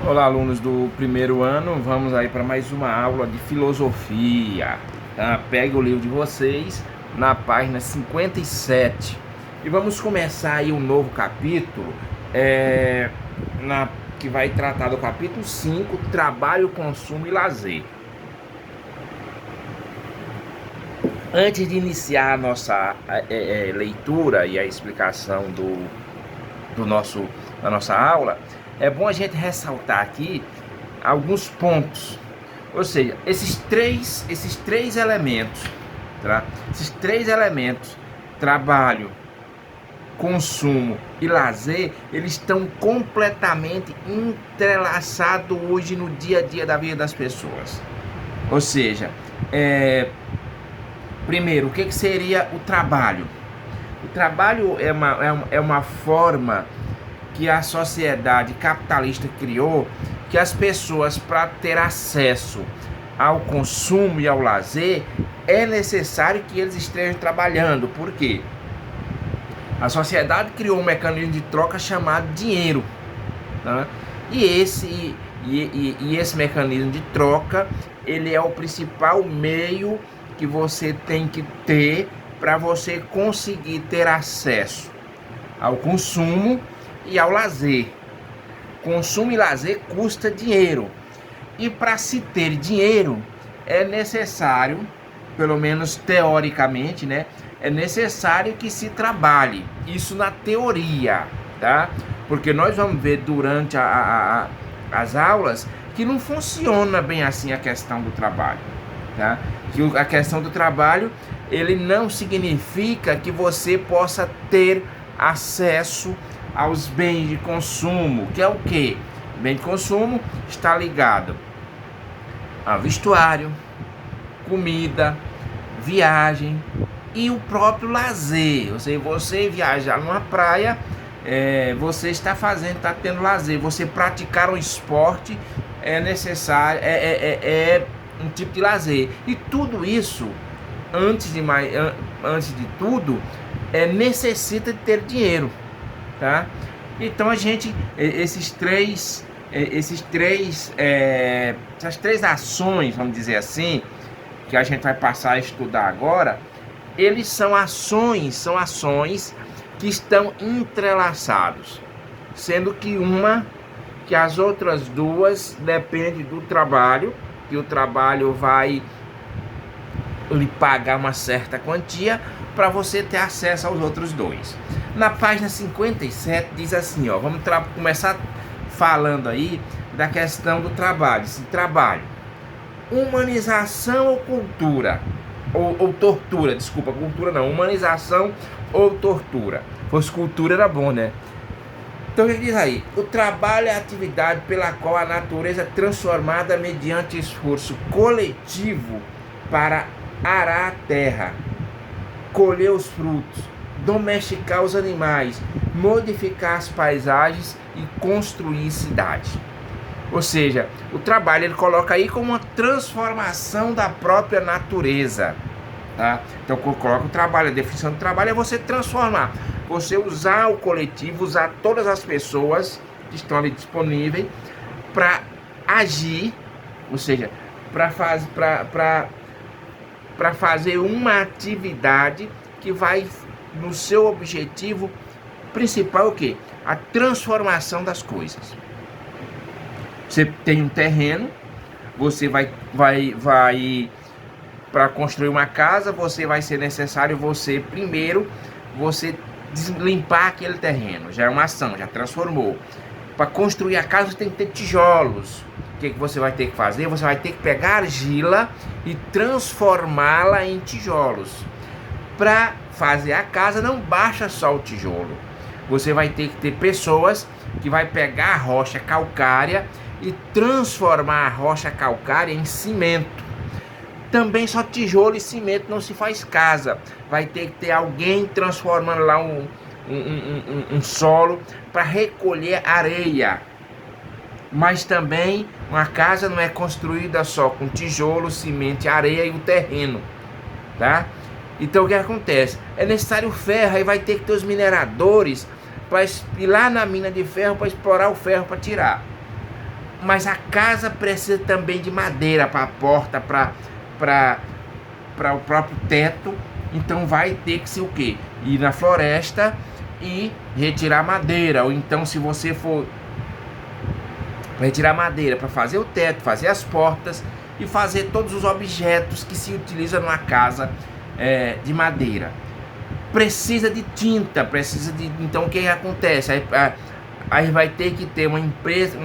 Olá, alunos do primeiro ano, vamos aí para mais uma aula de filosofia. Tá? Pegue o livro de vocês na página 57 e vamos começar aí um novo capítulo que vai tratar do capítulo 5, Trabalho, Consumo e Lazer. Antes de iniciar a nossa leitura e a explicação da nossa aula, é bom a gente ressaltar aqui alguns pontos. Ou seja, esses três elementos, tá? Esses três elementos, trabalho, consumo e lazer, eles estão completamente entrelaçados hoje no dia a dia da vida das pessoas. Ou seja, primeiro, o que seria o trabalho? O trabalho é uma forma que a sociedade capitalista criou, que as pessoas, para ter acesso ao consumo e ao lazer, é necessário que eles estejam trabalhando. Por quê? A sociedade criou um mecanismo de troca chamado dinheiro, tá? E esse mecanismo de troca, ele é o principal meio que você tem que ter para você conseguir ter acesso ao consumo e ao lazer. Consumo e lazer custa dinheiro. E para se ter dinheiro, é necessário, pelo menos teoricamente, né? É necessário que se trabalhe. Isso na teoria, tá? Porque nós vamos ver durante as aulas que não funciona bem assim a questão do trabalho, tá? Que a questão do trabalho, ele não significa que você possa ter acesso aos bens de consumo, que é o que? Bem de consumo está ligado a vestuário, comida, viagem e o próprio lazer. Ou seja, você viajar numa praia, você está tendo lazer. Você praticar um esporte é necessário, um tipo de lazer. E tudo isso, antes de tudo, necessita de ter dinheiro. Tá? Então essas três ações, vamos dizer assim, que a gente vai passar a estudar agora, eles são ações que estão entrelaçados, sendo que as outras duas dependem do trabalho, que o trabalho vai lhe pagar uma certa quantia para você ter acesso aos outros dois. Na página 57 diz assim, ó, vamos começar falando aí da questão do trabalho. Esse trabalho, humanização ou cultura? Ou tortura, desculpa, cultura não, humanização ou tortura. Se fosse cultura era bom, né? Então ele diz aí, o trabalho é a atividade pela qual a natureza é transformada mediante esforço coletivo para arar a terra, colher os frutos, domesticar os animais, modificar as paisagens e construir cidades. Ou seja, o trabalho ele coloca aí como uma transformação da própria natureza, tá? Então coloca o trabalho, a definição do trabalho é você transformar, você usar o coletivo, usar todas as pessoas que estão ali disponíveis para agir, ou seja, para fazer uma atividade que vai no seu objetivo principal, o quê? A transformação das coisas. Você tem um terreno, você vai para construir uma casa, vai ser necessário primeiro limpar aquele terreno, já é uma ação, já transformou. Para construir a casa você tem que ter tijolos. O que você vai ter que fazer? Você vai ter que pegar argila e transformá-la em tijolos. Para fazer a casa não basta só o tijolo. Você vai ter que ter pessoas que vai pegar a rocha calcária e transformar a rocha calcária em cimento. Também só tijolo e cimento não se faz casa. Vai ter que ter alguém transformando lá um solo para recolher areia. Mas também uma casa não é construída só com tijolo, cimento, areia e o terreno, tá? Então o que acontece? É necessário ferro, aí vai ter que ter os mineradores para ir lá na mina de ferro para explorar o ferro para tirar. Mas a casa precisa também de madeira para a porta, para o próprio teto. Então vai ter que ser o quê? Ir na floresta e retirar madeira. Ou então, se você for retirar madeira para fazer o teto, fazer as portas e fazer todos os objetos que se utilizam numa casa de madeira. Precisa de tinta, precisa de... Então o que acontece? Aí vai ter que ter uma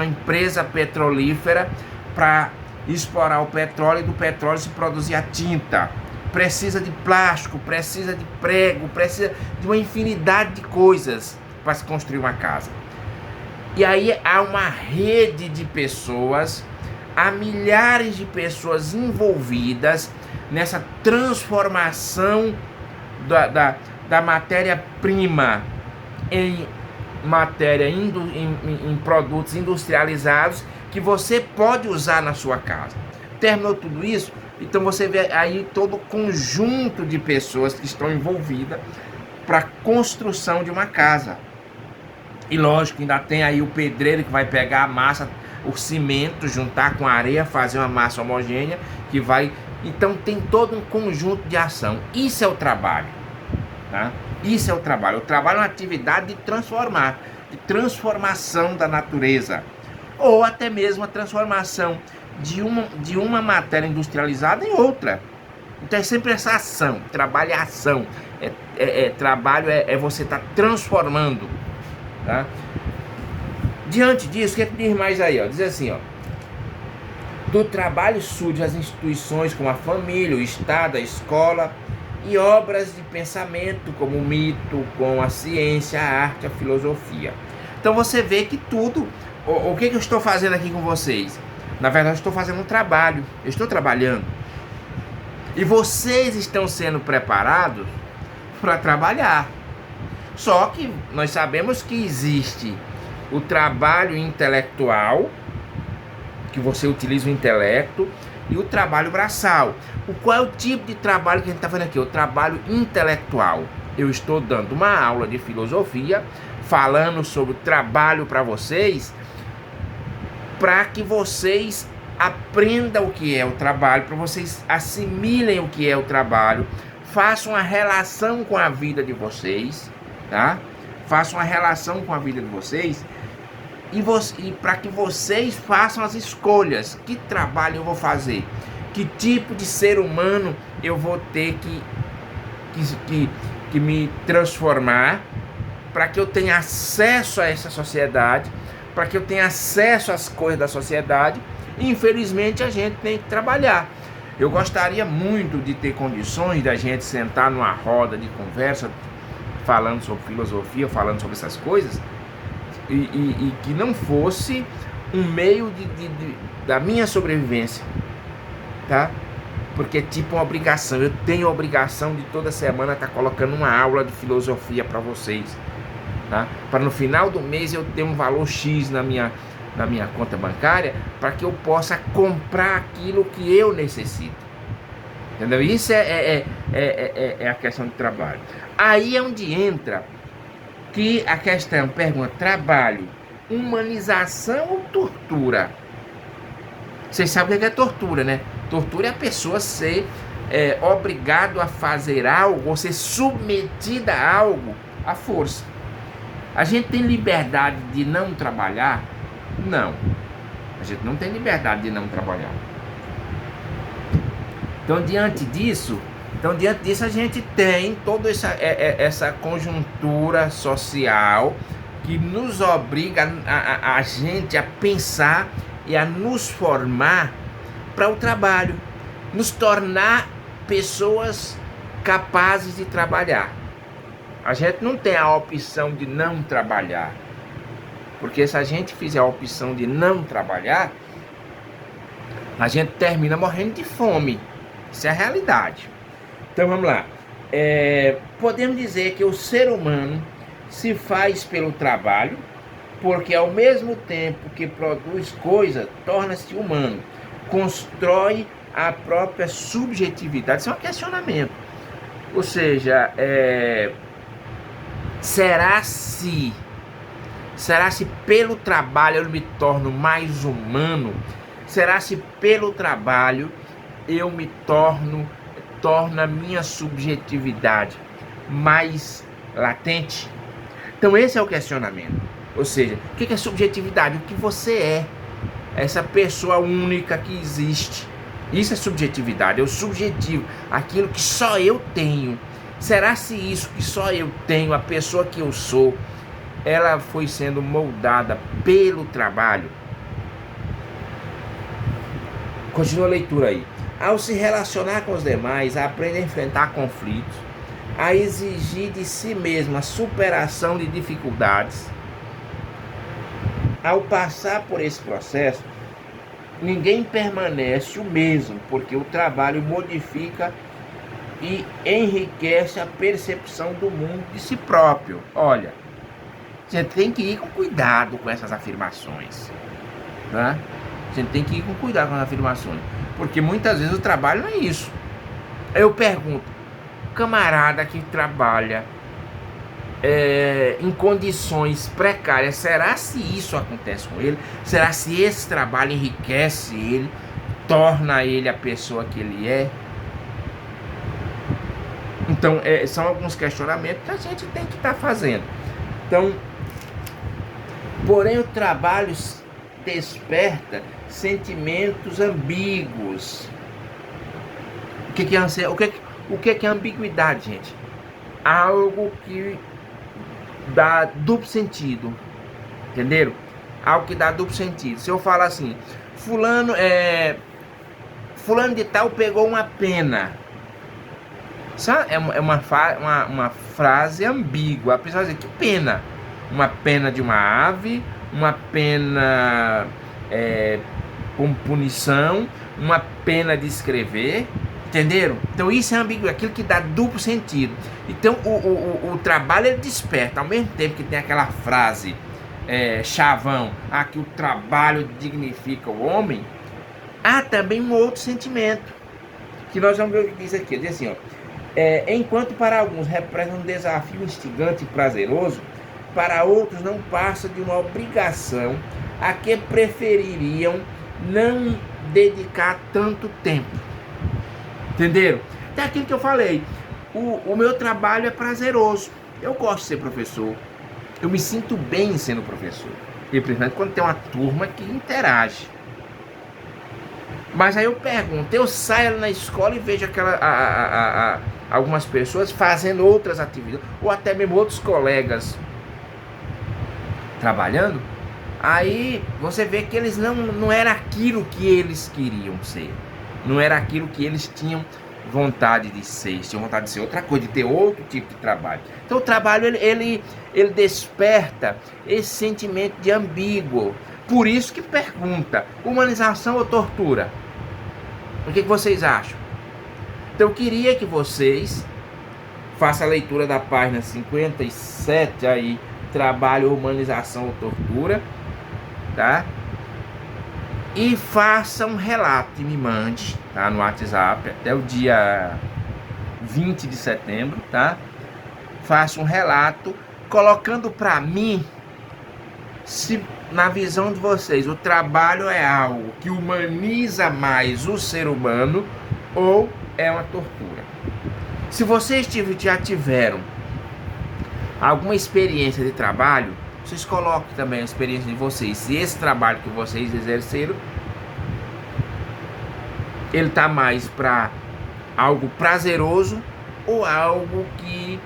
empresa petrolífera para explorar o petróleo e do petróleo se produzir a tinta. Precisa de plástico, precisa de prego, precisa de uma infinidade de coisas para se construir uma casa. E aí há uma rede de pessoas, há milhares de pessoas envolvidas nessa transformação da matéria-prima em em produtos industrializados que você pode usar na sua casa. Terminou tudo isso? Então você vê aí todo o conjunto de pessoas que estão envolvidas para a construção de uma casa. E lógico, ainda tem aí o pedreiro que vai pegar a massa, o cimento, juntar com a areia, fazer uma massa homogênea que vai... Então tem todo um conjunto de ação. Isso é o trabalho, tá? Isso é o trabalho. O trabalho é uma atividade de transformar, de transformação da natureza, ou até mesmo a transformação de uma matéria industrializada em outra. Então é sempre essa ação. Trabalho é ação. Trabalho é você estar transformando, tá? Diante disso, o que é que diz mais aí? Ó? Diz assim, ó: do trabalho surgem as instituições como a família, o Estado, a escola, e obras de pensamento como o mito, como a ciência, a arte, a filosofia. Então você vê que tudo... O que eu estou fazendo aqui com vocês? Na verdade, eu estou fazendo um trabalho. Eu estou trabalhando. E vocês estão sendo preparados para trabalhar. Só que nós sabemos que existe o trabalho intelectual, que você utiliza o intelecto, e o trabalho braçal. Qual é o tipo de trabalho que a gente está fazendo aqui? O trabalho intelectual. Eu estou dando uma aula de filosofia, falando sobre trabalho para vocês, para que vocês aprendam o que é o trabalho, para vocês assimilem o que é o trabalho, façam uma relação com a vida de vocês, tá? Façam uma relação com a vida de vocês e para que vocês façam as escolhas. Que trabalho eu vou fazer? Que tipo de ser humano eu vou ter que me transformar para que eu tenha acesso a essa sociedade, para que eu tenha acesso às coisas da sociedade? Infelizmente a gente tem que trabalhar. Eu gostaria muito de ter condições da gente sentar numa roda de conversa falando sobre filosofia, falando sobre essas coisas, e que não fosse um meio da minha sobrevivência, tá? Porque é tipo uma obrigação. Eu tenho a obrigação de toda semana estar colocando uma aula de filosofia para vocês, tá? Para no final do mês eu ter um valor X na minha conta bancária, para que eu possa comprar aquilo que eu necessito. Entendeu? Isso é a questão do trabalho. Aí é onde entra que a questão, pergunta: trabalho, humanização ou tortura? Vocês sabem o que é tortura, né? Tortura é a pessoa ser obrigado a fazer algo, ou ser submetida a algo à força. A gente tem liberdade de não trabalhar? Não. A gente não tem liberdade de não trabalhar. Então, diante disso, a gente tem toda essa conjuntura social que nos obriga a gente a pensar e a nos formar para o trabalho, nos tornar pessoas capazes de trabalhar. A gente não tem a opção de não trabalhar, porque se a gente fizer a opção de não trabalhar, a gente termina morrendo de fome. Isso é a realidade. Então vamos lá. Podemos dizer que o ser humano se faz pelo trabalho, porque ao mesmo tempo que produz coisa, torna-se humano, constrói a própria subjetividade. Isso é um questionamento. Ou seja, será se Será se pelo trabalho eu me torno mais humano? Será se pelo trabalho eu me torno a minha subjetividade mais latente? Então esse é o questionamento. Ou seja, o que é subjetividade? O que você é? Essa pessoa única que existe. Isso é subjetividade, é o subjetivo, aquilo que só eu tenho. Será se isso que só eu tenho, a pessoa que eu sou, ela foi sendo moldada pelo trabalho? Continua a leitura aí. Ao se relacionar com os demais, aprende a enfrentar conflitos, a exigir de si mesmo a superação de dificuldades. Ao passar por esse processo, ninguém permanece o mesmo, porque o trabalho modifica e enriquece a percepção do mundo de si próprio. Olha, você tem que ir com cuidado com essas afirmações, né? Você tem que ir com cuidado com as afirmações, porque muitas vezes o trabalho não é isso. Eu pergunto, camarada que trabalha em condições precárias, será se isso acontece com ele? Será se esse trabalho enriquece ele, torna ele a pessoa que ele é? Então, são alguns questionamentos que a gente tem que estar fazendo. Então, porém, o trabalho desperta sentimentos ambíguos. O que é ambiguidade, gente? Algo que dá duplo sentido, entenderam? Algo que dá duplo sentido. Se eu falar assim, fulano de tal pegou uma pena, é uma frase ambígua. A pessoa diz, que pena? Uma pena de uma ave, uma pena com punição, uma pena de escrever. Entenderam? Então isso é ambíguo, aquilo que dá duplo sentido. Então o trabalho ele desperta, ao mesmo tempo que tem aquela frase chavão, que o trabalho dignifica o homem, há também um outro sentimento, que nós vamos ver o que diz aqui. Diz assim, enquanto para alguns representa um desafio instigante e prazeroso, para outros não passa de uma obrigação a que prefeririam não dedicar tanto tempo. Entenderam? É aquilo que eu falei. O meu trabalho é prazeroso. Eu gosto de ser professor. Eu me sinto bem sendo professor. E principalmente quando tem uma turma que interage. Mas aí eu pergunto, eu saio na escola e vejo algumas pessoas fazendo outras atividades, ou até mesmo outros colegas trabalhando. Aí você vê que eles não era aquilo que eles queriam ser. Não era aquilo que eles tinham vontade de ser. Eles tinham vontade de ser outra coisa, de ter outro tipo de trabalho. Então o trabalho ele desperta esse sentimento de ambíguo. Por isso que pergunta, humanização ou tortura? O que vocês acham? Então eu queria que vocês façam a leitura da página 57 aí, trabalho, humanização ou tortura, tá? E faça um relato e me mande, tá, no WhatsApp até o dia 20 de setembro, tá? Faça um relato colocando para mim se na visão de vocês o trabalho é algo que humaniza mais o ser humano ou é uma tortura. Se vocês já tiveram alguma experiência de trabalho, vocês coloquem também a experiência de vocês. Se esse trabalho que vocês exerceram, ele tá mais para algo prazeroso ou algo que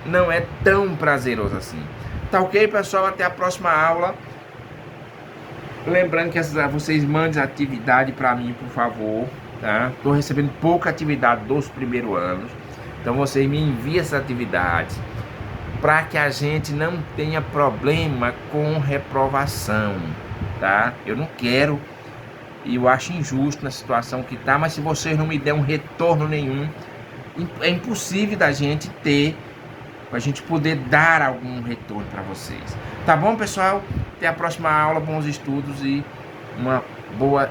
não é tão prazeroso assim. Tá ok, pessoal? Até a próxima aula. Lembrando que vocês mandem atividade para mim, por favor, tá? Tô recebendo pouca atividade dos primeiros anos. Então vocês me enviam essas atividades para que a gente não tenha problema com reprovação, tá? Eu não quero, e eu acho injusto na situação que tá, mas se vocês não me der um retorno nenhum, é impossível da gente ter, a gente poder dar algum retorno para vocês. Tá bom, pessoal? Até a próxima aula, bons estudos e uma boa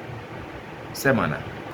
semana.